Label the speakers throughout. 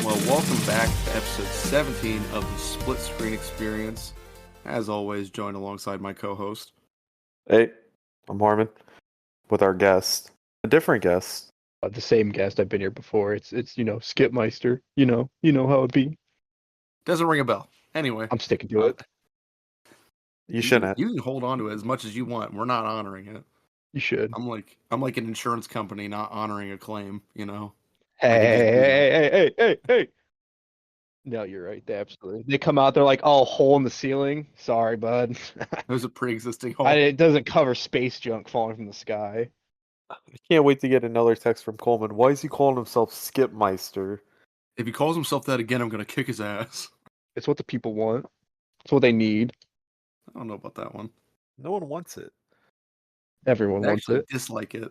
Speaker 1: Well, welcome back to episode 17 of the Split Screen Experience. As always, joined alongside my co-host.
Speaker 2: Hey, I'm Harmon with our guest, a different guest.
Speaker 3: The same guest. I've been here before. It's Skip Meister. You know how it be.
Speaker 1: Doesn't ring a bell. Anyway,
Speaker 3: I'm sticking to it.
Speaker 2: You shouldn't.
Speaker 1: You can hold on to it as much as you want. We're not honoring it.
Speaker 3: You should.
Speaker 1: I'm like an insurance company not honoring a claim. You know.
Speaker 3: Hey. No, you're right. Absolutely. They come out. They're like, "Oh, hole in the ceiling." Sorry, bud.
Speaker 1: There's a pre-existing hole.
Speaker 3: It doesn't cover space junk falling from the sky.
Speaker 2: I can't wait to get another text from Coleman. Why is he calling himself Skip Meister?
Speaker 1: If he calls himself that again, I'm gonna kick his ass.
Speaker 3: It's what the people want. It's what they need.
Speaker 1: I don't know about that one.
Speaker 2: No one wants it.
Speaker 3: Everyone
Speaker 1: I
Speaker 3: wants
Speaker 1: actually
Speaker 3: it.
Speaker 1: dislike it.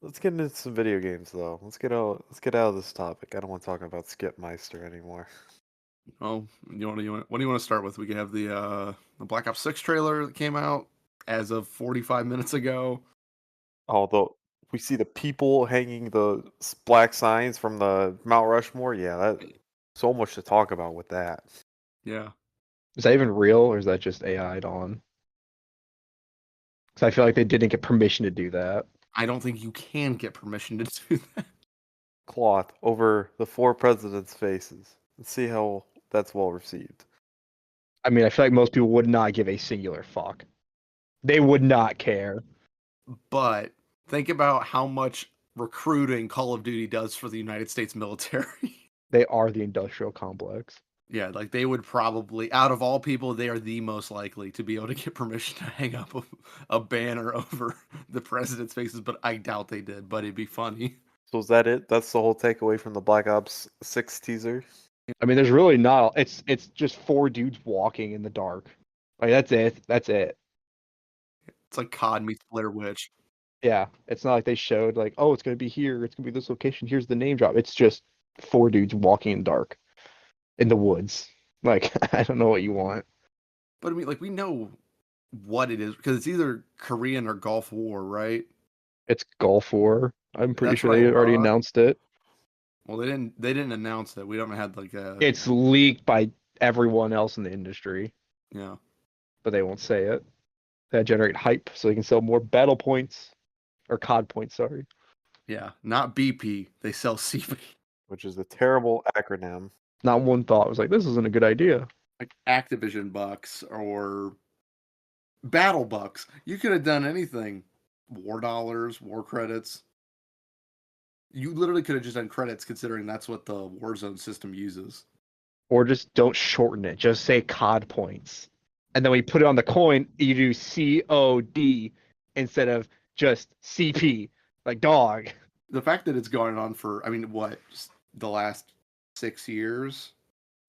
Speaker 2: Let's get into some video games though. Let's get out of this topic. I don't want to talk about Skip Meister anymore.
Speaker 1: Oh, what do you want to start with? We could have the Black Ops 6 trailer that came out as of 45 minutes ago.
Speaker 2: Although we see the people hanging the black signs from the Mount Rushmore. Yeah, that's so much to talk about with that.
Speaker 1: Yeah.
Speaker 3: Is that even real, or is that just AI'd on? Because I feel like they didn't get permission to do that.
Speaker 1: I don't think you can get permission to do that.
Speaker 2: Cloth over the 4 presidents' faces. Let's see how that's well received.
Speaker 3: I mean, I feel like most people would not give a singular fuck. They would not care.
Speaker 1: But think about how much recruiting Call of Duty does for the United States military.
Speaker 3: They are the industrial complex.
Speaker 1: Yeah, like they would probably, out of all people, they are the most likely to be able to get permission to hang up a banner over the president's faces, but I doubt they did, but it'd be funny.
Speaker 2: So is that it? That's the whole takeaway from the Black Ops 6 teaser?
Speaker 3: I mean, there's really not. It's just 4 dudes walking in the dark. Like that's it. That's it.
Speaker 1: It's like COD meets Blair Witch.
Speaker 3: Yeah, it's not like they showed like, oh, it's gonna be here. It's gonna be this location. Here's the name drop. It's just 4 dudes walking in the dark, in the woods. Like I don't know what you want.
Speaker 1: But I mean, like we know what it is because it's either Korean or Gulf War, right?
Speaker 3: It's Gulf War. I'm pretty
Speaker 1: That's
Speaker 3: sure
Speaker 1: what I
Speaker 3: they already
Speaker 1: thought.
Speaker 3: announced it.
Speaker 1: Well, they didn't announce it. We haven't had like a.
Speaker 3: It's leaked by everyone else in the industry,
Speaker 1: Yeah.
Speaker 3: but they won't say it. That generate hype so they can sell more battle points or COD points. Sorry.
Speaker 1: Yeah, not BP. They sell CP.
Speaker 2: Which is a terrible acronym.
Speaker 3: Not one thought was like, this isn't a good idea.
Speaker 1: Like Activision bucks or Battle bucks. You could have done anything. War dollars, war credits. You literally could have just done credits considering that's what the Warzone system uses.
Speaker 3: Or just don't shorten it. Just say COD points. And then we put it on the coin, you do COD instead of just CP. Like dog.
Speaker 1: The fact that it's going on for, I mean, what, just the last 6 years?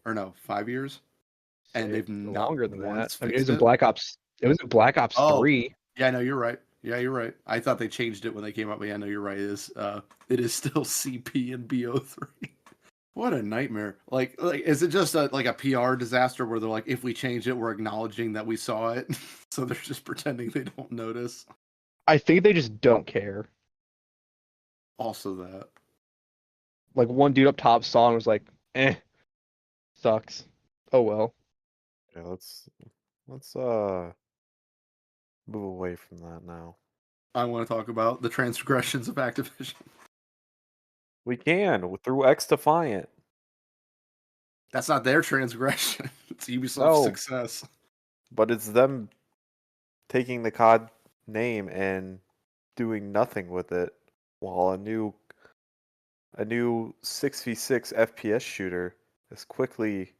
Speaker 1: Or no, 5 years? And they've not
Speaker 3: longer than that.
Speaker 1: once
Speaker 3: I mean, it was
Speaker 1: fixed
Speaker 3: in Black Ops. It was in Black Ops 3.
Speaker 1: Yeah, no, you're right. Yeah, you're right. I thought they changed it when they came out, but yeah, no, you're right. It is still CP and BO3. What a nightmare! Like, is it just like a PR disaster where they're like, if we change it, we're acknowledging that we saw it, so they're just pretending they don't notice.
Speaker 3: I think they just don't care.
Speaker 1: Also, that
Speaker 3: Like one dude up top saw and was like, sucks. Oh well.
Speaker 2: Yeah, let's move away from that now.
Speaker 1: I want to talk about the transgressions of Activision.
Speaker 2: We can through X Defiant.
Speaker 1: That's not their transgression. It's Ubisoft's
Speaker 2: No.
Speaker 1: success.
Speaker 2: But it's them taking the COD name and doing nothing with it, while a new 6v6 FPS shooter is quickly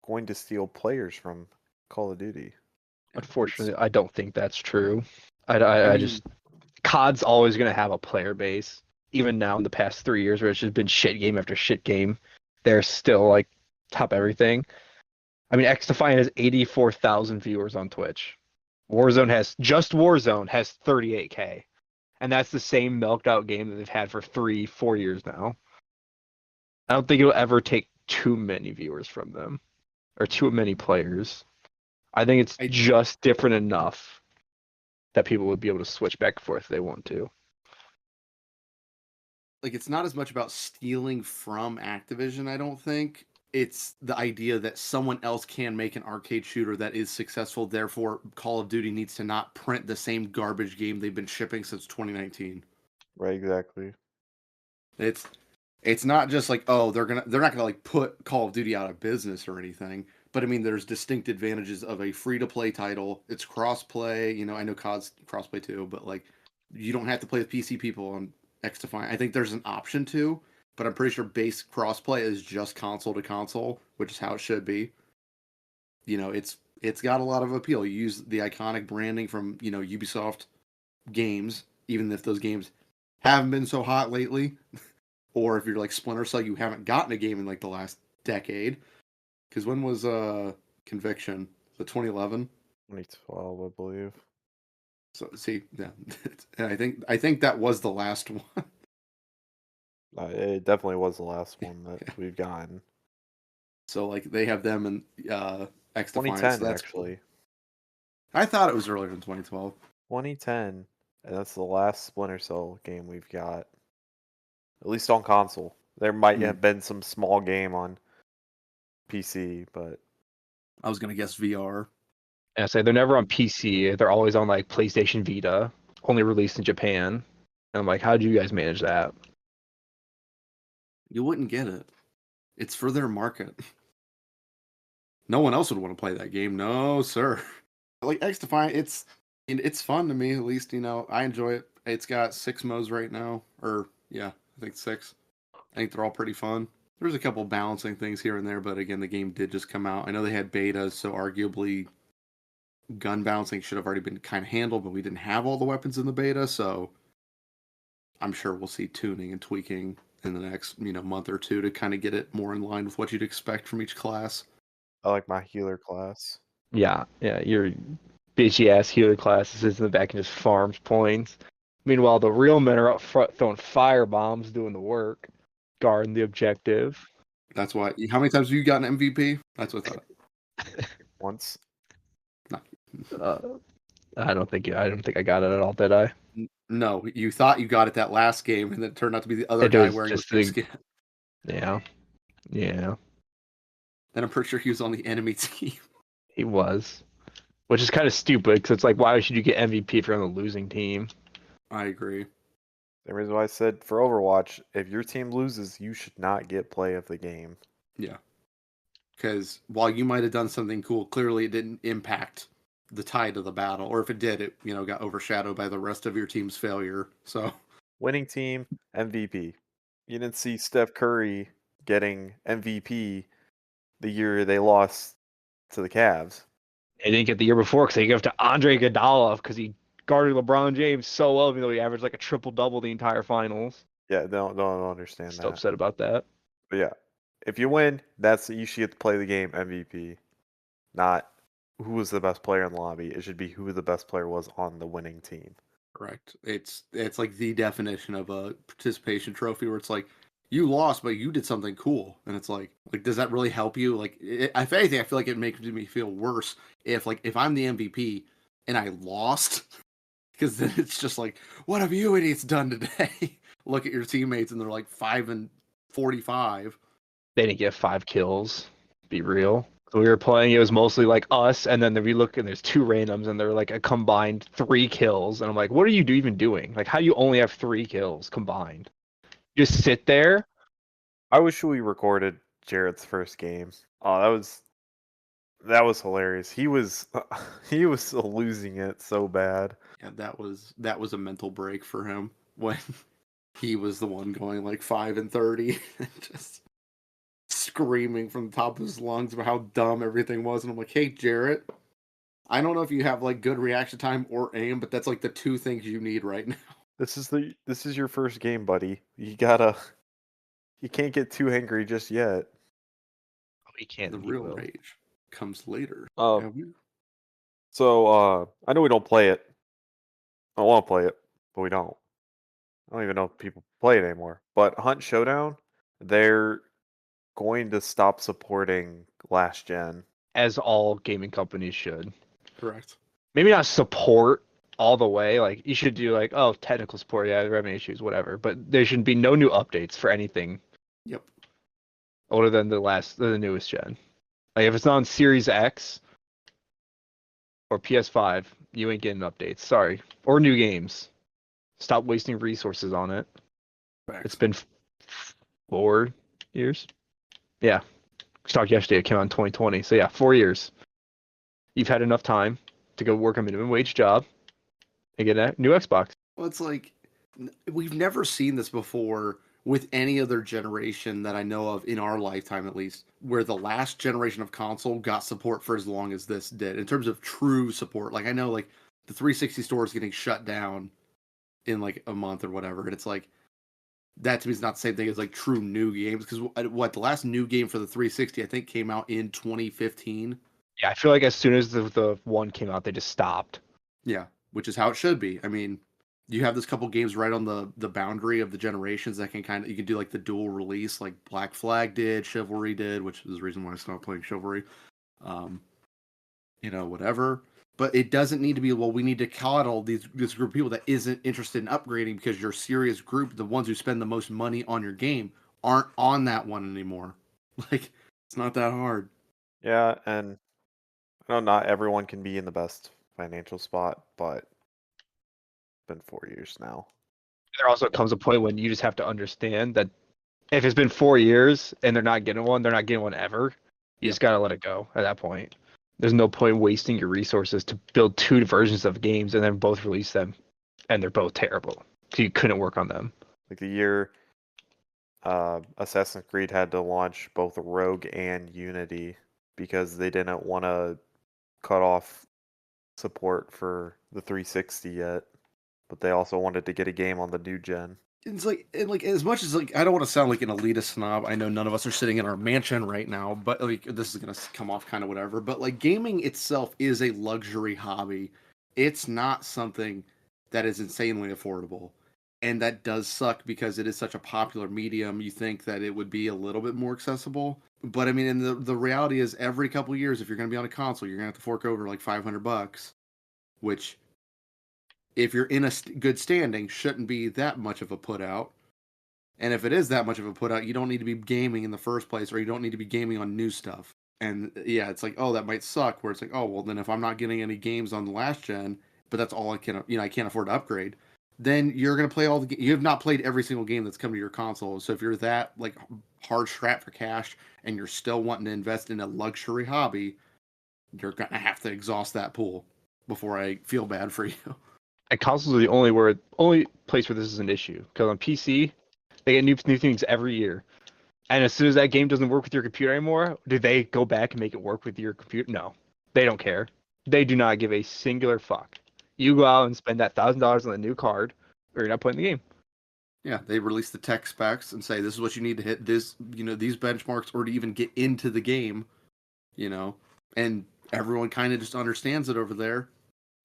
Speaker 2: going to steal players from Call of Duty.
Speaker 3: Unfortunately, I don't think that's true. I just COD's always gonna have a player base. Even now in the past 3 years where it's just been shit game after shit game, they're still like top everything. I mean, X Defiant has 84,000 viewers on Twitch. Warzone has 38K. And that's the same milked out game that they've had for 3-4 years now. I don't think it'll ever take too many viewers from them or too many players. I think it's just different enough that people would be able to switch back and forth if they want to.
Speaker 1: like it's not as much about stealing from Activision, I don't think. It's the idea that someone else can make an arcade shooter that is successful, therefore Call of Duty needs to not print the same garbage game they've been shipping since 2019.
Speaker 2: Right, exactly.
Speaker 1: It's not just like, oh, they're not gonna like put Call of Duty out of business or anything. But I mean, there's distinct advantages of a free to play title. It's cross-play. You know, I know COD's cross-play too, but like you don't have to play with PC people on XDefiant. I think there's an option to, but I'm pretty sure base cross-play is just console to console, which is how it should be. You know, it's got a lot of appeal. You use the iconic branding from, you know, Ubisoft games, even if those games haven't been so hot lately. Or if you're like Splinter Cell, you haven't gotten a game in like the last decade. Because when was Conviction? Was it 2011?
Speaker 2: 2012, I believe.
Speaker 1: So see, yeah, and I think that was the last one.
Speaker 2: It definitely was the last one that we've gotten.
Speaker 1: So like they have them in X Defiance.
Speaker 2: 2010,
Speaker 1: That's
Speaker 2: actually.
Speaker 1: cool. I thought it was earlier than 2012.
Speaker 2: 2010, and that's the last Splinter Cell game we've got. At least on console. There might have been some small game on PC, but
Speaker 1: I was gonna guess VR.
Speaker 3: And I say they're never on PC. They're always on like PlayStation Vita, only released in Japan. And I'm like, how do you guys manage that?
Speaker 1: You wouldn't get it. It's for their market. No one else would want to play that game. No, sir. Like X Defiant, it's fun to me. At least, you know, I enjoy it. It's got 6 modes right now, or yeah, I think 6. I think they're all pretty fun. There's a couple balancing things here and there, but again, the game did just come out. I know they had betas, so arguably gun balancing should have already been kind of handled, but we didn't have all the weapons in the beta, so I'm sure we'll see tuning and tweaking in the next, you know, month or two to kind of get it more in line with what you'd expect from each class.
Speaker 2: I like my healer class.
Speaker 3: Yeah, your bitchy ass healer class sits in the back and just farms points. Meanwhile, the real men are up front throwing fire bombs, doing the work, guarding the objective.
Speaker 1: That's why. How many times have you gotten MVP? That's what I thought.
Speaker 2: Once.
Speaker 3: I don't think I got it at all, did I?
Speaker 1: No, you thought you got it that last game, and then it turned out to be the other
Speaker 3: It
Speaker 1: guy
Speaker 3: was
Speaker 1: wearing
Speaker 3: just
Speaker 1: the
Speaker 3: the-
Speaker 1: skin.
Speaker 3: Yeah.
Speaker 1: Then I'm pretty sure he was on the enemy team.
Speaker 3: He was, which is kind of stupid because it's like, why should you get MVP if you're on the losing team?
Speaker 1: I agree.
Speaker 2: The reason why I said for Overwatch, if your team loses, you should not get play of the game.
Speaker 1: Yeah. Because while you might have done something cool, clearly it didn't impact the tide of the battle. Or if it did, it, you know, got overshadowed by the rest of your team's failure. So
Speaker 2: Winning team, MVP. You didn't see Steph Curry getting MVP the year they lost to the Cavs.
Speaker 3: They didn't get the year before because they gave it to Andre Iguodala because he guarded LeBron James so well, even though he averaged like a triple-double the entire finals.
Speaker 2: Yeah, don't understand
Speaker 3: Still
Speaker 2: that.
Speaker 3: upset about that.
Speaker 2: But yeah, if you win, you should get to play the game MVP, not who was the best player in the lobby. It should be who the best player was on the winning team.
Speaker 1: correct. It's like the definition of a participation trophy where it's like you lost, but you did something cool, and it's like does that really help you? Like, if anything, I feel like it makes me feel worse if I'm the MVP and I lost, because then it's just like, what have you idiots done today? Look at your teammates, and they're like 5 and 45.
Speaker 3: They didn't get 5 kills. Be real. So we were playing, it was mostly like us, and then we look and there's 2 randoms, and they're like a combined 3 kills. And I'm like, what are you even doing? Like, how do you only have 3 kills combined? Just sit there?
Speaker 2: I wish we recorded Jared's first game. Oh, that was hilarious. He was losing it so bad.
Speaker 1: Yeah, that was a mental break for him when he was the one going like 5 and 30 and just screaming from the top of his lungs about how dumb everything was. And I'm like, hey, Jarrett, I don't know if you have like good reaction time or aim, but that's like the 2 things you need right now.
Speaker 2: This is your first game, buddy. You can't get too angry just yet.
Speaker 3: He can't.
Speaker 1: The real rage comes later.
Speaker 2: So I know we don't play it. I want to play it, but we don't. I don't even know if people play it anymore. But Hunt Showdown, they're going to stop supporting last gen.
Speaker 3: As all gaming companies should.
Speaker 1: Correct.
Speaker 3: Maybe not support all the way. Like you should do like, oh, technical support, yeah, there are having issues, whatever. But there should be no new updates for anything
Speaker 1: Yep.
Speaker 3: older than the newest gen. Like if it's not on Series X or PS5, you ain't getting updates. Sorry, or new games. Stop wasting resources on it. It's been 4 years. Yeah, we talked yesterday. It came out in 2020. So yeah, 4 years. You've had enough time to go work a minimum wage job and get a new Xbox.
Speaker 1: Well, it's like we've never seen this before with any other generation that I know of in our lifetime, at least, where the last generation of console got support for as long as this did in terms of true support. Like I know, like the 360 store is getting shut down in like a month or whatever, and it's like that to me is not the same thing as like true new games because what the last new game for the 360 I think came out in 2015.
Speaker 3: Yeah, I feel like as soon as the one came out, they just stopped.
Speaker 1: Yeah, which is how it should be. I mean, you have this couple games right on the boundary of the generations that can kind of you can do like the dual release, like Black Flag did, Chivalry did, which is the reason why I stopped playing Chivalry. Whatever. But it doesn't need to be, well, we need to coddle this group of people that isn't interested in upgrading because your serious group, the ones who spend the most money on your game, aren't on that one anymore. Like, it's not that hard.
Speaker 2: Yeah, and I know not everyone can be in the best financial spot, but it's been 4 years now.
Speaker 3: There also comes a point when you just have to understand that if it's been 4 years and they're not getting one, they're not getting one ever. You just gotta let it go at that point. There's no point wasting your resources to build 2 versions of games and then both release them, and they're both terrible. So you couldn't work on them.
Speaker 2: Like the year Assassin's Creed had to launch both Rogue and Unity because they didn't want to cut off support for the 360 yet, but they also wanted to get a game on the new gen.
Speaker 1: It's like, as much as like I don't want to sound like an elitist snob. I know none of us are sitting in our mansion right now, but like this is gonna come off kind of whatever. But like gaming itself is a luxury hobby. It's not something that is insanely affordable, and that does suck because it is such a popular medium. You think that it would be a little bit more accessible, but I mean, and the reality is, every couple of years, if you're gonna be on a console, you're gonna have to fork over like $500, which, if you're in a good standing, shouldn't be that much of a put out. And if it is that much of a put out, you don't need to be gaming in the first place, or you don't need to be gaming on new stuff. And yeah, it's like, oh, that might suck. Where it's like, oh, well, then if I'm not getting any games on the last gen, but that's all I can, I can't afford to upgrade. Then you're gonna play all the. You have not played every single game that's come to your console. So if you're that like hard strapped for cash and you're still wanting to invest in a luxury hobby, you're gonna have to exhaust that pool before I feel bad for you.
Speaker 3: And consoles are the only place where this is an issue. Because on PC, they get new things every year. And as soon as that game doesn't work with your computer anymore, do they go back and make it work with your computer? No. They don't care. They do not give a singular fuck. You go out and spend that $1,000 on a new card, or you're not playing the game.
Speaker 1: Yeah, they release the tech specs and say this is what you need to hit this, these benchmarks, or to even get into the game, and everyone kind of just understands it over there.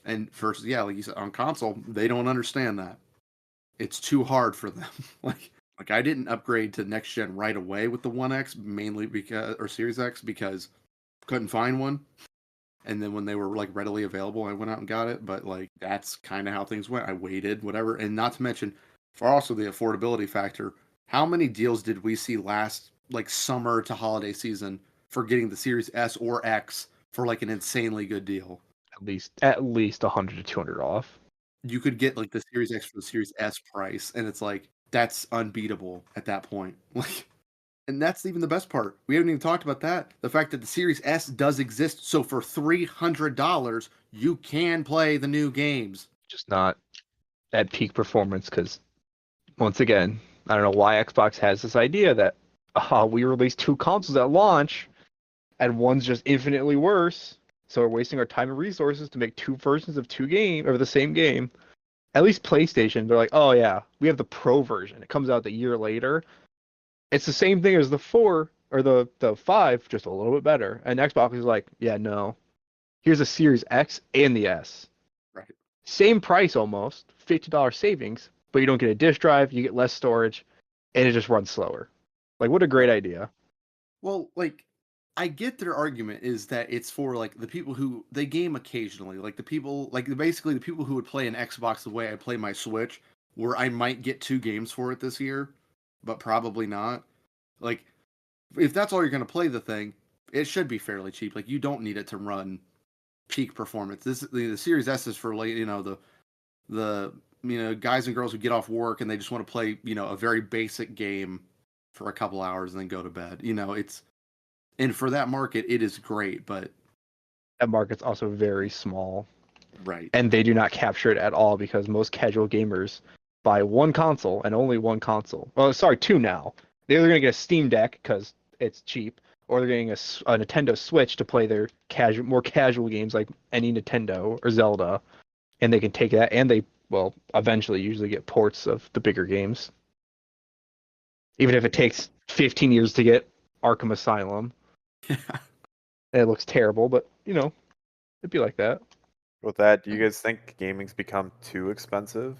Speaker 1: And first, yeah, like you said, on console, they don't understand that. It's too hard for them. like I didn't upgrade to next gen right away with the One X, mainly or Series X, because couldn't find one. And then when they were like readily available, I went out and got it. But like that's kind of how things went. I waited, whatever, and not to mention, for also the affordability factor, how many deals did we see last like summer to holiday season for getting the Series S or X for like an insanely good deal?
Speaker 3: At least 100 to 200 off.
Speaker 1: You could get like the Series X for the Series S price, and it's like that's unbeatable at that point. Like, and that's even the best part. We haven't even talked about that. The fact that the Series S does exist, so for $300, you can play the new games.
Speaker 3: Just not at peak performance, because once again, I don't know why Xbox has this idea that we release 2 consoles at launch, and one's just infinitely worse. So we're wasting our time and resources to make 2 versions of the same game. At least PlayStation, they're like, oh yeah, we have the Pro version. It comes out the year later. It's the same thing as the 4 or the 5, just a little bit better. And Xbox is like, yeah, no. Here's a Series X and the S.
Speaker 1: Right.
Speaker 3: Same price almost, $50 savings, but you don't get a disk drive, you get less storage, and it just runs slower. Like, what a great idea.
Speaker 1: Well, like, I get their argument is that it's for like the people who they game occasionally, like the people like basically the people who would play an Xbox the way I play my Switch, where I might get 2 games for it this year, but probably not. Like if that's all you're going to play the thing, it should be fairly cheap. Like you don't need it to run peak performance. The Series S is for like the guys and girls who get off work and they just want to play a very basic game for a couple hours and then go to bed. And for that market, it is great, but
Speaker 3: That market's also very small,
Speaker 1: right.
Speaker 3: and they do not capture it at all because most casual gamers buy one console and only one console. Well, sorry, two now. They're either gonna get a Steam Deck because it's cheap, or they're getting a Nintendo Switch to play their more casual games like any Nintendo or Zelda, and they can take that, and they will eventually usually get ports of the bigger games, even if it takes 15 years to get Arkham Asylum. And it looks terrible, but it'd be like that.
Speaker 2: With that, do you guys think gaming's become too expensive?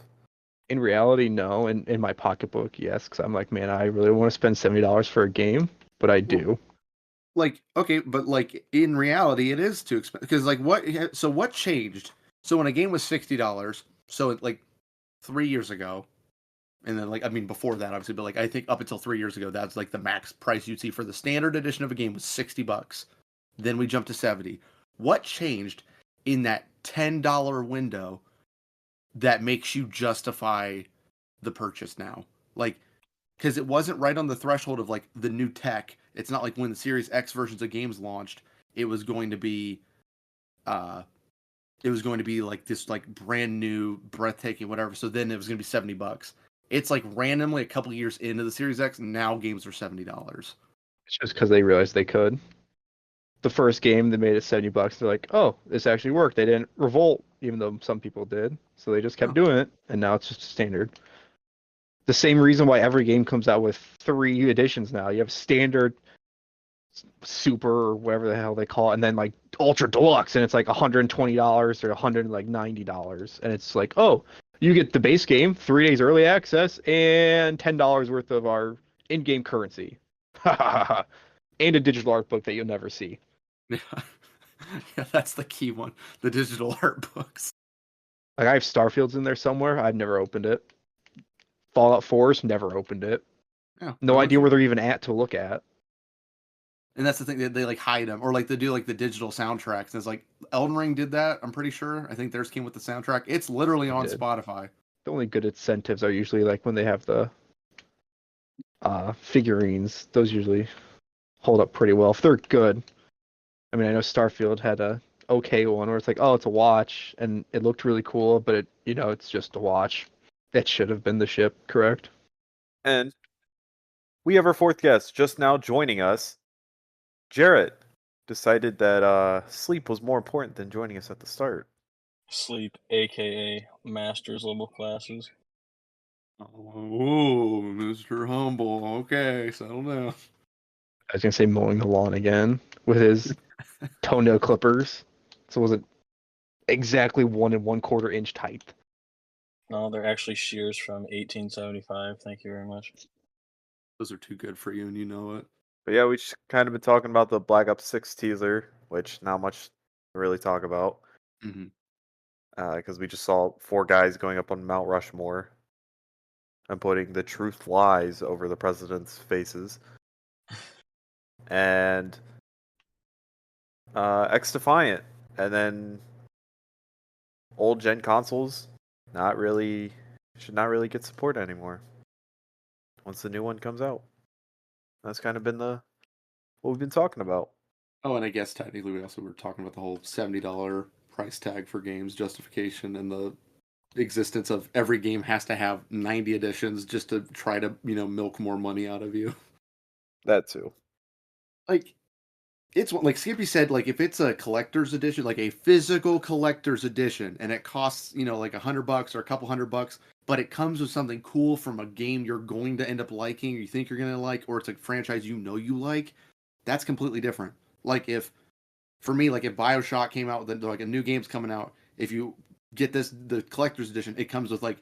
Speaker 3: In reality, no. In my pocketbook, yes, because I'm like, man, I really want to spend $70 for a game, but I do.
Speaker 1: Like, okay, but like in reality, it is too expensive because like what changed? So when a game was $60, so like 3 years ago, and then like I mean before that obviously, but like I think up until 3 years ago, that's like the max price you'd see for the standard edition of a game was $60. Then we jumped to 70. What changed in that $10 window that makes you justify the purchase now? Like, because it wasn't right on the threshold of like the new tech. It's not like when the Series X versions of games launched, it was going to be like this like brand new breathtaking whatever. So then it was going to be $70. It's like randomly a couple years into the Series X, now games are $70.
Speaker 3: It's just because they realized they could. The first game they made it $70. They're like, oh, this actually worked. They didn't revolt, even though some people did. So they just kept doing it, and now it's just standard. The same reason why every game comes out with 3 editions now. You have standard, super, or whatever the hell they call it, and then like ultra deluxe, and it's like $120 or $190, and it's like, oh, you get the base game, 3 days early access, and $10 worth of our in-game currency, and a digital art book that you'll never see.
Speaker 1: Yeah. Yeah, that's the key one. The digital art books.
Speaker 3: Like I have Starfields in there somewhere. I've never opened it. Fallout 4's never opened it.
Speaker 1: Yeah,
Speaker 3: No idea where they're even at to look at.
Speaker 1: And that's the thing, they like hide them, or like they do like the digital soundtracks. And it's like Elden Ring did that. I'm pretty sure. I think theirs came with the soundtrack. It's literally on Spotify.
Speaker 3: The only good incentives are usually like when they have the figurines. Those usually hold up pretty well if they're good. I mean, I know Starfield had a okay one where it's like, oh, it's a watch, and it looked really cool, but it's just a watch. That should have been the ship, correct?
Speaker 2: And we have our fourth guest just now joining us. Jarrett decided that sleep was more important than joining us at the start.
Speaker 4: Sleep, aka master's level classes.
Speaker 1: Oh, Mr. Humble. Okay, settle down.
Speaker 3: I was gonna say mowing the lawn again with his toenail clippers. So was it exactly 1 1/4 inch tight?
Speaker 4: No, they're actually shears from 1875. Thank you very much.
Speaker 1: Those are too good for you, and you know it.
Speaker 2: But yeah, we just kind of been talking about the Black Ops 6 teaser, which not much to really talk about. Because we just saw 4 guys going up on Mount Rushmore and putting the truth lies over the president's faces. And X Defiant. And then old gen consoles should not really get support anymore once the new one comes out. That's kind of been what we've been talking about.
Speaker 1: Oh, and I guess technically we also were talking about the whole $70 price tag for games justification and the existence of every game has to have 90 editions just to try to, milk more money out of you.
Speaker 2: That too.
Speaker 1: Like, it's like Skippy said, like if it's a collector's edition, like a physical collector's edition, and it costs, like $100 or a couple $100, but it comes with something cool from a game you're going to end up liking, or you think you're going to like, or it's a franchise you like, that's completely different. Like if BioShock came out with like a new game's coming out, if you get the collector's edition, it comes with like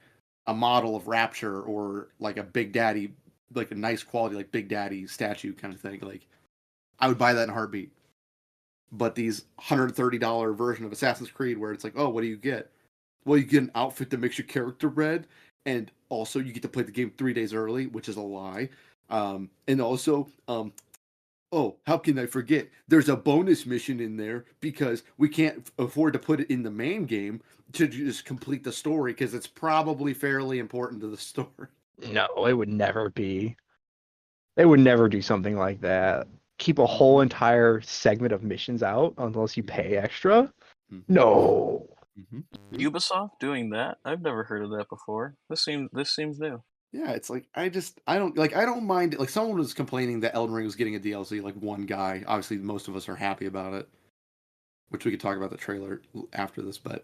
Speaker 1: a model of Rapture or like a Big Daddy, like a nice quality like Big Daddy statue kind of thing. Like I would buy that in a heartbeat. But these $130 version of Assassin's Creed, where it's like, oh, what do you get? Well, you get an outfit that makes your character red, and also you get to play the game 3 days early, which is a lie. And also, oh, how can I forget? There's a bonus mission in there because we can't afford to put it in the main game to just complete the story because it's probably fairly important to the story.
Speaker 3: No, it would never be. They would never do something like that. Keep a whole entire segment of missions out unless you pay extra. No.
Speaker 1: Mm-hmm.
Speaker 4: Ubisoft doing that? I've never heard of that before. This seems new.
Speaker 1: Yeah, it's like I don't mind. Like someone was complaining that Elden Ring was getting a DLC. Like one guy, obviously most of us are happy about it, which we could talk about the trailer after this. But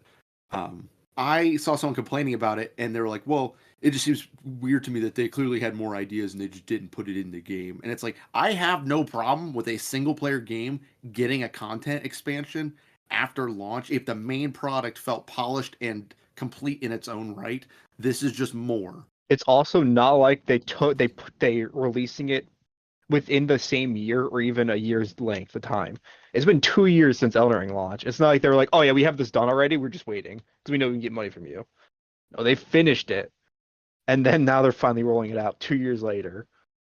Speaker 1: I saw someone complaining about it, and they were like, "Well, it just seems weird to me that they clearly had more ideas and they just didn't put it in the game." And it's like I have no problem with a single player game getting a content expansion after launch if the main product felt polished and complete in its own right. This is just more.
Speaker 3: It's also not like they releasing it within the same year or even a year's length of time. It's been 2 years since Elden Ring launch. It's not like they were like, oh yeah, we have this done already. We're just waiting because we know we can get money from you. No, they finished it, and then now they're finally rolling it out 2 years later,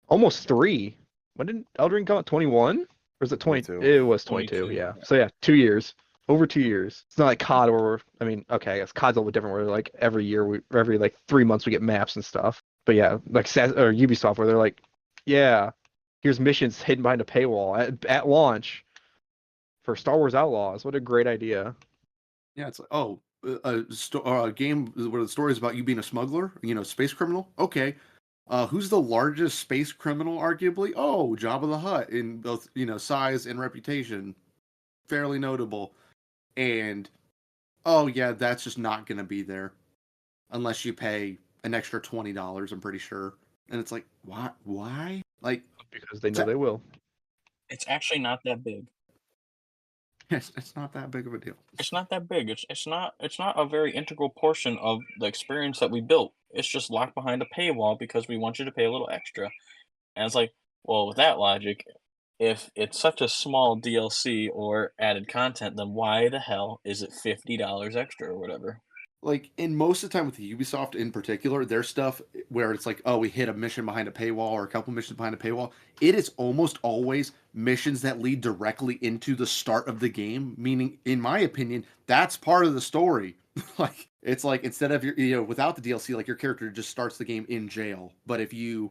Speaker 3: almost 3. When did Elden Ring come out? 21 or was it 20?
Speaker 2: 22.
Speaker 3: It was 22. Yeah. So yeah, 2 years. Over 2 years. It's not like COD where I mean, okay, I guess COD's a little bit different where like every year every like 3 months we get maps and stuff. But yeah, like or Ubisoft where they're like, yeah, here's missions hidden behind a paywall at launch for Star Wars Outlaws. What a great idea.
Speaker 1: Yeah, it's like, oh, a game where the story is about you being a smuggler, space criminal. Okay, who's the largest space criminal, arguably? Oh, Jabba the Hutt in both size and reputation, fairly notable. And oh yeah, that's just not going to be there unless you pay an extra $20. I'm pretty sure. And it's like, why? Why? Like
Speaker 3: Because they know they will.
Speaker 4: It's actually not that big.
Speaker 1: it's not that big of a deal.
Speaker 4: It's not that big. It's not a very integral portion of the experience that we built. It's just locked behind a paywall because we want you to pay a little extra. And it's like, well, with that logic, if it's such a small DLC or added content, then why the hell is it $50 extra or whatever?
Speaker 1: Like in most of the time with Ubisoft in particular, their stuff where it's like, oh, we hit a mission behind a paywall or a couple missions behind a paywall, it is almost always missions that lead directly into the start of the game. Meaning, in my opinion, that's part of the story. Like it's like instead of without the DLC, like your character just starts the game in jail. But if you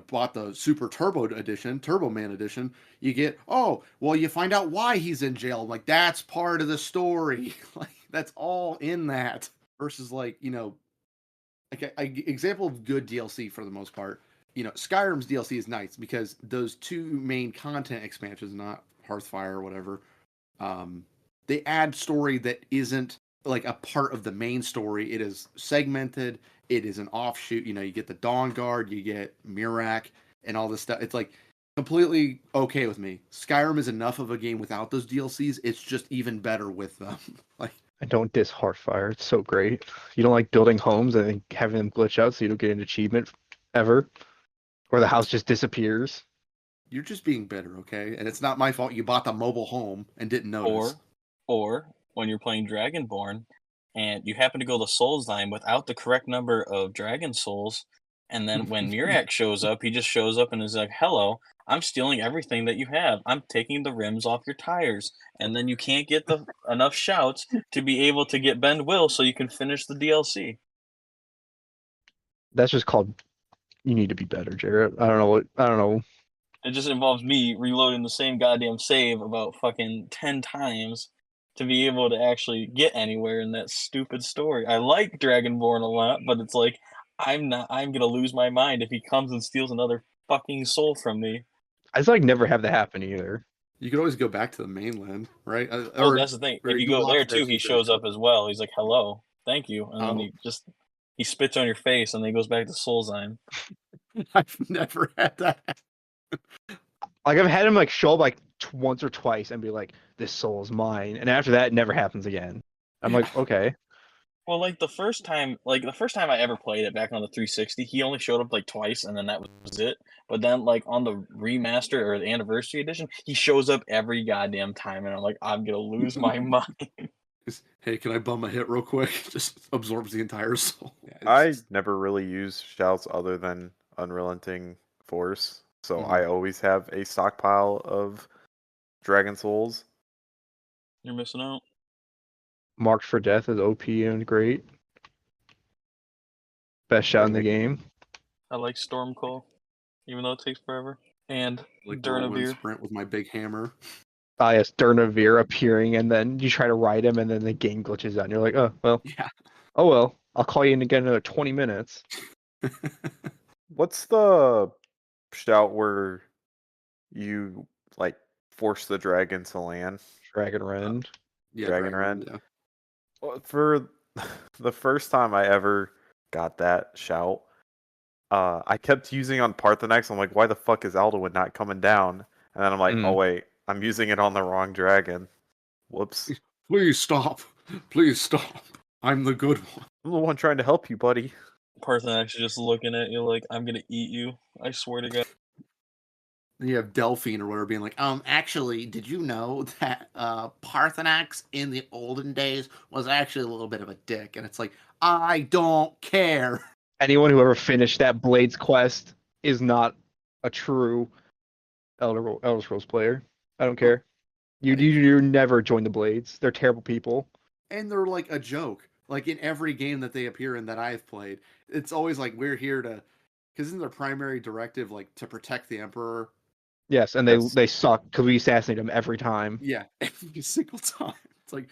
Speaker 1: bought the Super Turbo edition, Turbo Man edition, you get, oh, well, you find out why he's in jail. Like that's part of the story. Like that's all in that versus like, example of good DLC for the most part. Skyrim's DLC is nice because those two main content expansions, not Hearthfire or whatever, they add story that isn't like a part of the main story. It is segmented. It is an offshoot. You get the Dawn Guard, you get Miraak, and all this stuff. It's like completely okay with me. Skyrim is enough of a game without those DLCs. It's just even better with them. Like
Speaker 3: I don't diss Hearthfire. It's so great. You don't like building homes and having them glitch out so you don't get an achievement ever, or the house just disappears.
Speaker 1: You're just being bitter, okay? And it's not my fault you bought the mobile home and didn't notice.
Speaker 4: Or when you're playing Dragonborn and you happen to go to Soulsheim without the correct number of Dragon Souls, and then when Miraak shows up, he just shows up and is like, hello, I'm stealing everything that you have. I'm taking the rims off your tires. And then you can't get enough shouts to be able to get Bend Will so you can finish the DLC.
Speaker 3: That's just called you need to be better, Jarrett. I don't know.
Speaker 4: It just involves me reloading the same goddamn save about fucking 10 times to be able to actually get anywhere in that stupid story. I like Dragonborn a lot, but it's like I'm gonna lose my mind if he comes and steals another fucking soul from me.
Speaker 3: I just like never have that happen either.
Speaker 1: You could always go back to the mainland, right?
Speaker 4: That's the thing. If you go there too, he shows up as well. He's like, hello, thank you. And then he spits on your face and then he goes back to Soulsheim.
Speaker 1: I've never had that.
Speaker 3: Like I've had him like show up like once or twice and be like, "This soul is mine," and after that, it never happens again. I'm like, okay.
Speaker 4: Well, like the first time I ever played it back on the 360, he only showed up like twice, and then that was it. But then, like on the remaster or the anniversary edition, he shows up every goddamn time, and I'm like, I'm gonna lose my mind.
Speaker 1: Hey, can I bum a hit real quick? Just absorbs the entire soul. Yeah,
Speaker 2: I never really use shouts other than Unrelenting Force, so
Speaker 1: Mhm.
Speaker 2: I always have a stockpile of Dragon Souls.
Speaker 4: You're missing out.
Speaker 3: Marked for Death is OP and great. Best shot in the game.
Speaker 4: I like Stormcall, even though it takes forever. And
Speaker 1: like whirlwind
Speaker 4: Durnavir.
Speaker 1: sprint with my big hammer.
Speaker 3: Ah, yes, Durnavir appearing, and then you try to ride him, and then the game glitches out, and you're like,
Speaker 1: Yeah.
Speaker 3: oh well, I'll call you in again in another 20 minutes.
Speaker 2: What's the shout where you like force the dragon to land?
Speaker 3: Dragon Rend.
Speaker 1: Yeah,
Speaker 2: Dragon Rend.
Speaker 1: Yeah.
Speaker 2: Well, for the first time I ever got that shout, I kept using on Parthenax. I'm like, why the fuck is Alduin not coming down? And then I'm like, oh wait, I'm using it on the wrong dragon. Whoops.
Speaker 1: Please stop. Please stop. I'm the good one.
Speaker 2: I'm the one trying to help you, buddy.
Speaker 4: Parthenax is just looking at you like, I'm gonna eat you. I swear to God.
Speaker 1: Then you have Delphine or whatever being like, actually, did you know that Parthenax in the olden days was actually a little bit of a dick? And it's like, I don't care.
Speaker 3: Anyone who ever finished that Blades quest is not a true Elder Scrolls player. I don't care. You never join the Blades. They're terrible people.
Speaker 1: And they're like a joke. Like in every game that they appear in that I've played, it's always like, we're here to, because isn't their primary directive like to protect the Emperor?
Speaker 3: Yes, and they suck because we assassinate them every time.
Speaker 1: Yeah, every single time. It's like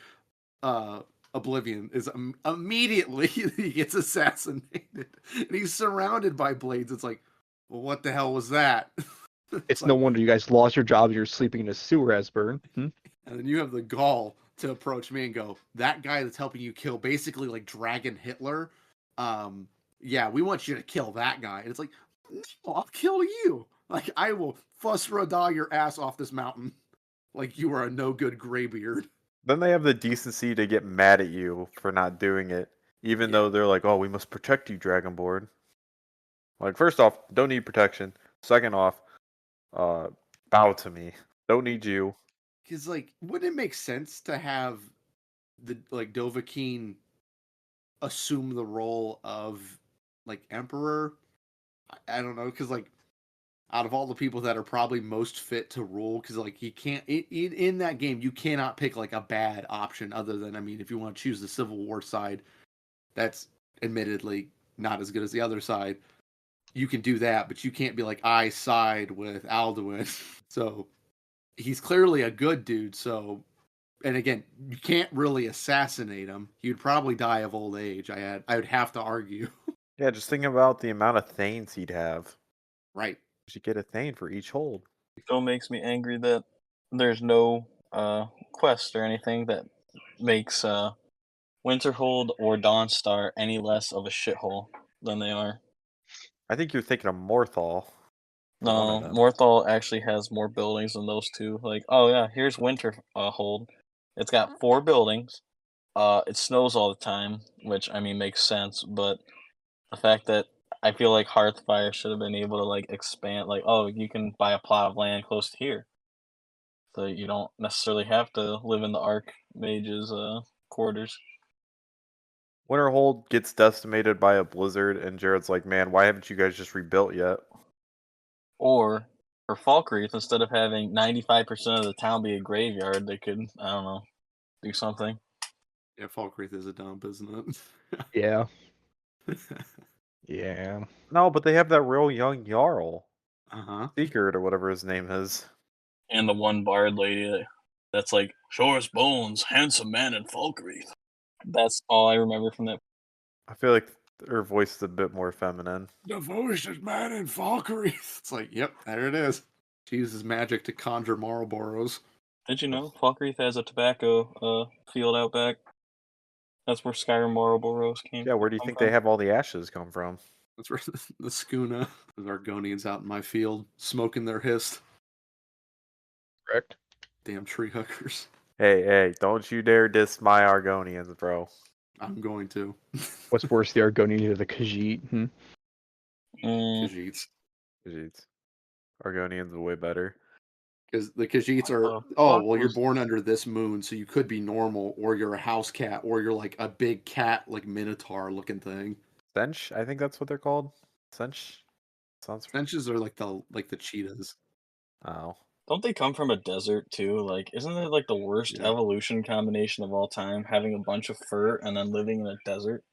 Speaker 1: Oblivion is immediately he gets assassinated, and he's surrounded by blades. It's like, well, what the hell was that?
Speaker 3: It's
Speaker 1: like,
Speaker 3: no wonder you guys lost your jobs. You're sleeping in a sewer, Esbern.
Speaker 1: And then you have the gall to approach me and go, that guy that's helping you kill, basically like Dragon Hitler. Yeah, we want you to kill that guy. And it's like, no, I'll kill you. Like, I will fuss Radar your ass off this mountain. Like you are a no good graybeard.
Speaker 2: Then they have the decency to get mad at you for not doing it, even though they're like, oh, we must protect you, Dragonborn. Like, first off, don't need protection. Second off, bow to me. Don't need you.
Speaker 1: Because, like, wouldn't it make sense to have the, like, Dovahkiin assume the role of, like, Emperor? I don't know, because, like, out of all the people that are probably most fit to rule, because, like, you can't, in that game, you cannot pick, like, a bad option other than, I mean, if you want to choose the Civil War side, that's admittedly not as good as the other side. You can do that, but you can't be like, I side with Alduin. So he's clearly a good dude. So, and again, you can't really assassinate him. He'd probably die of old age. I would have to argue.
Speaker 2: Yeah, just think about the amount of Thanes he'd have.
Speaker 1: Right.
Speaker 2: You should get a Thane for each hold.
Speaker 4: It still makes me angry that there's no quest or anything that makes Winterhold or Dawnstar any less of a shithole than they are.
Speaker 2: I think you're thinking of Morthal.
Speaker 4: No, Morthal actually has more buildings than those two. Like, oh yeah, here's Winterhold. It's got 4 buildings. It snows all the time, which I mean makes sense. But the fact that I feel like Hearthfire should have been able to like expand, like, oh, you can buy a plot of land close to here, so you don't necessarily have to live in the Archmage's quarters.
Speaker 2: Winterhold gets decimated by a blizzard, and Jared's like, man, why haven't you guys just rebuilt yet?
Speaker 4: Or for Falkreath, instead of having 95% of the town be a graveyard, they could, I don't know, do something.
Speaker 1: Yeah, Falkreath is a dump, isn't
Speaker 3: Yeah.
Speaker 1: it?
Speaker 3: Yeah.
Speaker 2: No, but they have that real young Jarl.
Speaker 1: Uh-huh.
Speaker 2: Secret or whatever his name is.
Speaker 4: And the one bard lady that's like, show us bones, handsome man in Falkreath. That's all I remember from that.
Speaker 2: I feel like her voice is a bit more feminine.
Speaker 1: Devoted man in Falkreath. It's like, yep, there it is. She uses magic to conjure Marlboros.
Speaker 4: Did you know Falkreath has a tobacco field out back? That's where Skyrim Marlboros came.
Speaker 2: Yeah, where do you think they have all the ashes come from?
Speaker 1: That's where the Skuna, the Argonians out in my field, smoking their hist.
Speaker 3: Correct.
Speaker 1: Damn tree hookers.
Speaker 2: Hey, don't you dare diss my Argonians, bro.
Speaker 1: I'm going to.
Speaker 3: What's worse, the Argonians or the Khajiit?
Speaker 4: Mm,
Speaker 1: Khajiits.
Speaker 2: Jeez. Argonians are way better.
Speaker 1: Because the Khajiits
Speaker 4: What
Speaker 1: are,
Speaker 4: the
Speaker 1: oh,
Speaker 4: fuck
Speaker 1: well, you're
Speaker 4: was-
Speaker 1: born under this moon, so you could be normal, or you're a house cat, or you're like a big cat, like Minotaur looking thing.
Speaker 2: Sench, I think that's what they're called. Sench? Sounds.
Speaker 1: Finches are like the cheetahs.
Speaker 2: Oh.
Speaker 4: Don't they come from a desert too? Like, isn't it like the worst
Speaker 1: Yeah.
Speaker 4: evolution combination of all time? Having a bunch of fur and then living in a desert.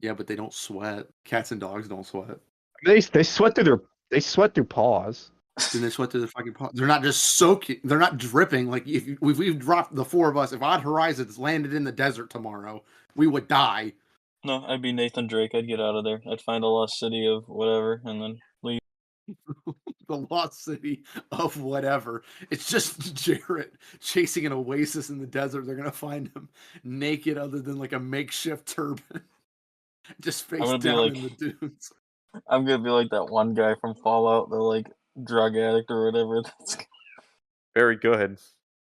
Speaker 1: Yeah, but they don't sweat. Cats and dogs don't sweat.
Speaker 3: They sweat through paws.
Speaker 1: Then they sweat through their fucking paws. They're not just soaking. They're not dripping. Like if we've dropped the four of us, if Odd Horizons landed in the desert tomorrow, we would die.
Speaker 4: No, I'd be Nathan Drake. I'd get out of there. I'd find a lost city of whatever and then leave.
Speaker 1: The lost city of whatever. It's just Jarrett chasing an oasis in the desert. They're gonna find him naked, other than like a makeshift turban, just face
Speaker 4: gonna be
Speaker 1: down
Speaker 4: like-
Speaker 1: in the dunes.
Speaker 4: I'm gonna be like that one guy from Fallout, the like drug addict or whatever.
Speaker 2: Very good.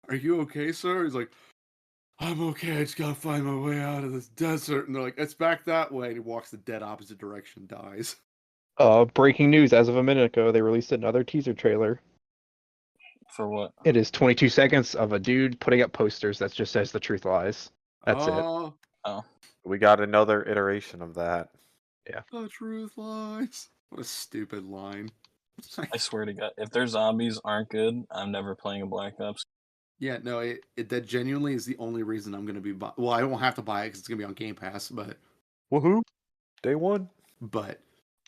Speaker 1: Are you okay, sir? He's like, I'm okay. I just gotta find my way out of this desert. And they're like, it's back that way. And he walks the dead opposite direction, dies.
Speaker 3: Breaking news: as of a minute ago, they released another teaser trailer.
Speaker 4: For what?
Speaker 3: It is 22 seconds of a dude putting up posters that just says "The truth lies." That's it.
Speaker 2: We got another iteration of that.
Speaker 1: The truth lies. What a stupid line.
Speaker 4: I swear to God, if their zombies aren't good, I'm never playing a Black Ops.
Speaker 1: Yeah, no, that genuinely is the only reason I'm gonna be. Well, I won't have to buy it because it's gonna be on Game Pass.
Speaker 2: Woohoo! Day one.
Speaker 1: But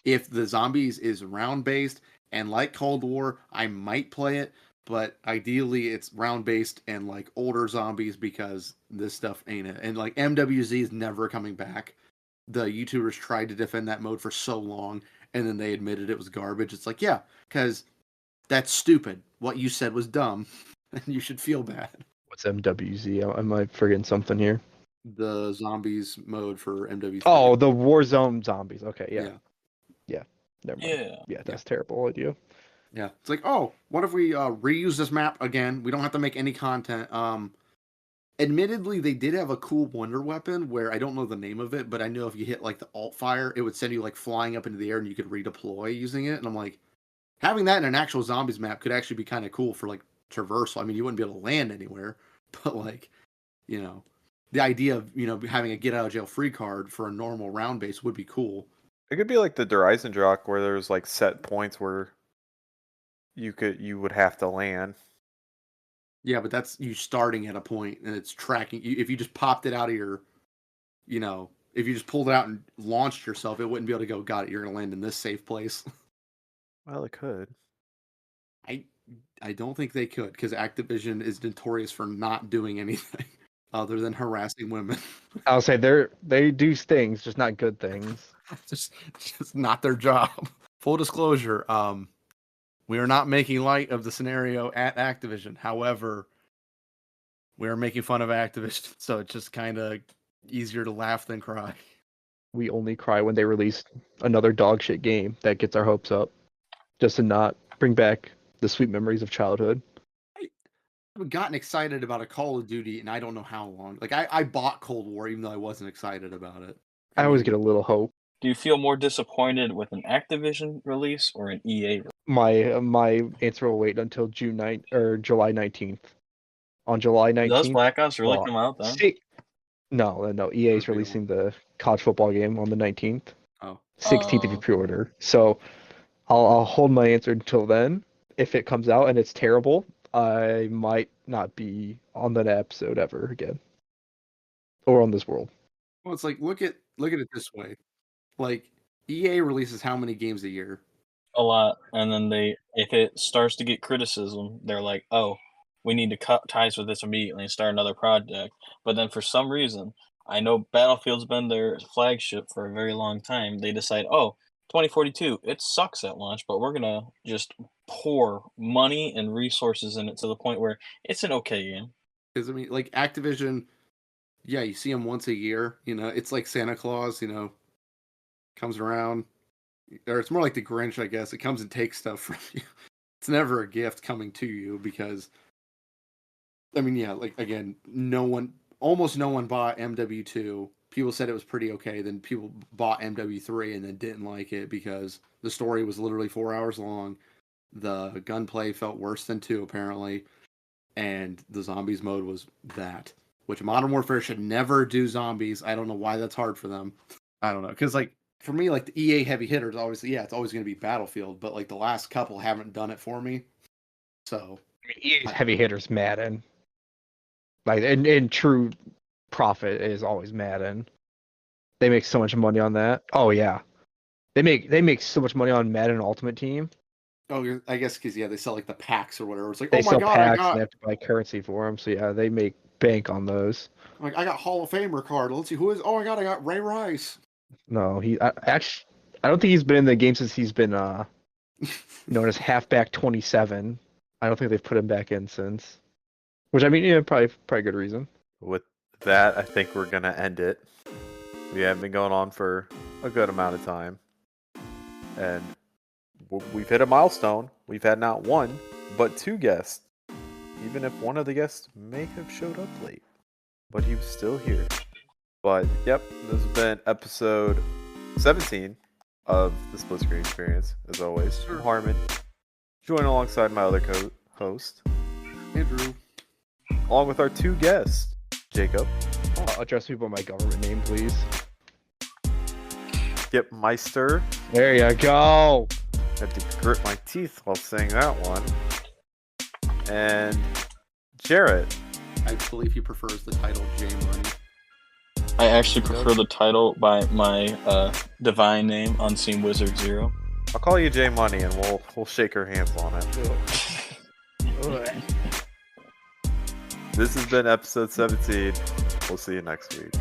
Speaker 1: if the zombies is round based and like Cold War, I might play it. But ideally, it's round based and like older zombies because this stuff ain't it. And like MWZ is never coming back. The YouTubers tried to defend that mode for so long, and then they admitted it was garbage. It's like, yeah, because that's stupid. What you said was dumb, and you should feel bad.
Speaker 3: What's MWZ? Am I forgetting something here?
Speaker 1: The zombies mode for MW3.
Speaker 3: Oh, the Warzone zombies. Okay, yeah. Never mind.
Speaker 4: Yeah.
Speaker 3: Yeah, that's a terrible idea.
Speaker 1: Yeah, it's like, oh, what if we reuse this map again? We don't have to make any content. Admittedly, they did have a cool wonder weapon where I don't know the name of it, but I know if you hit like the alt fire, it would send you like flying up into the air and you could redeploy using it. And I'm like, having that in an actual zombies map could actually be kind of cool for like traversal. I mean, you wouldn't be able to land anywhere, but like, you know, the idea of, you know, having a get out of jail free card for a normal round base would be cool.
Speaker 2: It could be like the Horizon Drock where there's like set points where you would have to land.
Speaker 1: Yeah, but that's you starting at a point and it's tracking. If you just popped it out of your, you know, if you just pulled it out and launched yourself, it wouldn't be able to go, got it, you're going to land in this safe place.
Speaker 2: Well, it could.
Speaker 1: I don't think they could because Activision is notorious for not doing anything other than harassing women.
Speaker 3: I'll say they do things, just not good things.
Speaker 1: just not their job. Full disclosure, we are not making light of the scenario at Activision. However, we are making fun of Activision, so it's just kind of easier to laugh than cry.
Speaker 3: We only cry when they release another dog shit game that gets our hopes up, just to not bring back the sweet memories of childhood.
Speaker 1: I've gotten excited about a Call of Duty, and I don't know how long. Like I bought Cold War, even though I wasn't excited about it.
Speaker 3: I always get a little hope.
Speaker 4: Do you feel more disappointed with an Activision release or an EA release?
Speaker 3: My answer will wait until July 19th. On July 19th.
Speaker 4: Does Black Ops really
Speaker 3: well,
Speaker 4: come out then?
Speaker 3: No. EA is
Speaker 1: Okay,
Speaker 3: releasing the college football game on the 19th.
Speaker 1: Oh,
Speaker 3: 16th if you
Speaker 4: Oh.
Speaker 3: pre-order. So I'll hold my answer until then. If it comes out and it's terrible, I might not be on that episode ever again, or on this world.
Speaker 1: well, it's like look at it this way. Like EA releases how many games a year?
Speaker 4: A lot. And then if it starts to get criticism, they're like, oh, we need to cut ties with this immediately and start another project. But then for some reason, I know Battlefield's been their flagship for a very long time. They decide, oh, 2042, it sucks at launch, but we're going to just pour money and resources in it to the point where it's an okay game.
Speaker 1: Because I mean, like Activision, yeah, you see them once a year. You know, it's like Santa Claus. You know, comes around, or it's more like the Grinch, I guess. It comes and takes stuff from you. It's never a gift coming to you because, I mean, yeah, like again, almost no one bought MW2 people said it was pretty okay. Then people bought MW3 and then didn't like it because the story was literally 4 hours long. The gunplay felt worse than 2 apparently, and the zombies mode was that. Which Modern Warfare should never do zombies. I don't know why that's hard for them. I don't know, because like for me, like the EA heavy hitters, obviously, yeah, it's always going to be Battlefield, but like the last couple haven't done it for me. So
Speaker 3: EA's heavy hitters Madden. Like in true profit is always Madden. They make so much money on that. Oh yeah, they make so much money on Madden Ultimate Team.
Speaker 1: oh, I guess because yeah, they sell like the packs or whatever. It's like
Speaker 3: They
Speaker 1: oh my
Speaker 3: sell
Speaker 1: god,
Speaker 3: packs and they have to buy currency for them. So yeah, they make bank on those.
Speaker 1: I got Hall of Famer card. Let's see who is. Oh my god, I got Ray Rice.
Speaker 3: No, actually I don't think he's been in the game since he's been known as halfback 27. I don't think they've put him back in since. Which I mean, yeah, probably good reason.
Speaker 2: With that, I think we're gonna end it. We have been going on for a good amount of time, and we've hit a milestone. We've had not 1, but 2 guests. Even if one of the guests may have showed up late, but he was still here. But yep, this has been episode 17 of the Split Screen Experience. As always, I'm Harmon, joined alongside my other co-host,
Speaker 1: Andrew,
Speaker 2: along with our 2 guests, Jacob.
Speaker 3: Address me by my government name, please.
Speaker 2: Skip Meister.
Speaker 3: There you go.
Speaker 2: Had to grit my teeth while saying that one. And Jarrett.
Speaker 1: I believe he prefers the title J Money.
Speaker 4: I actually prefer the title by my divine name, Unseen Wizard 0.
Speaker 2: I'll call you J Money, and we'll shake our hands on it. This has been episode 17. We'll see you next week.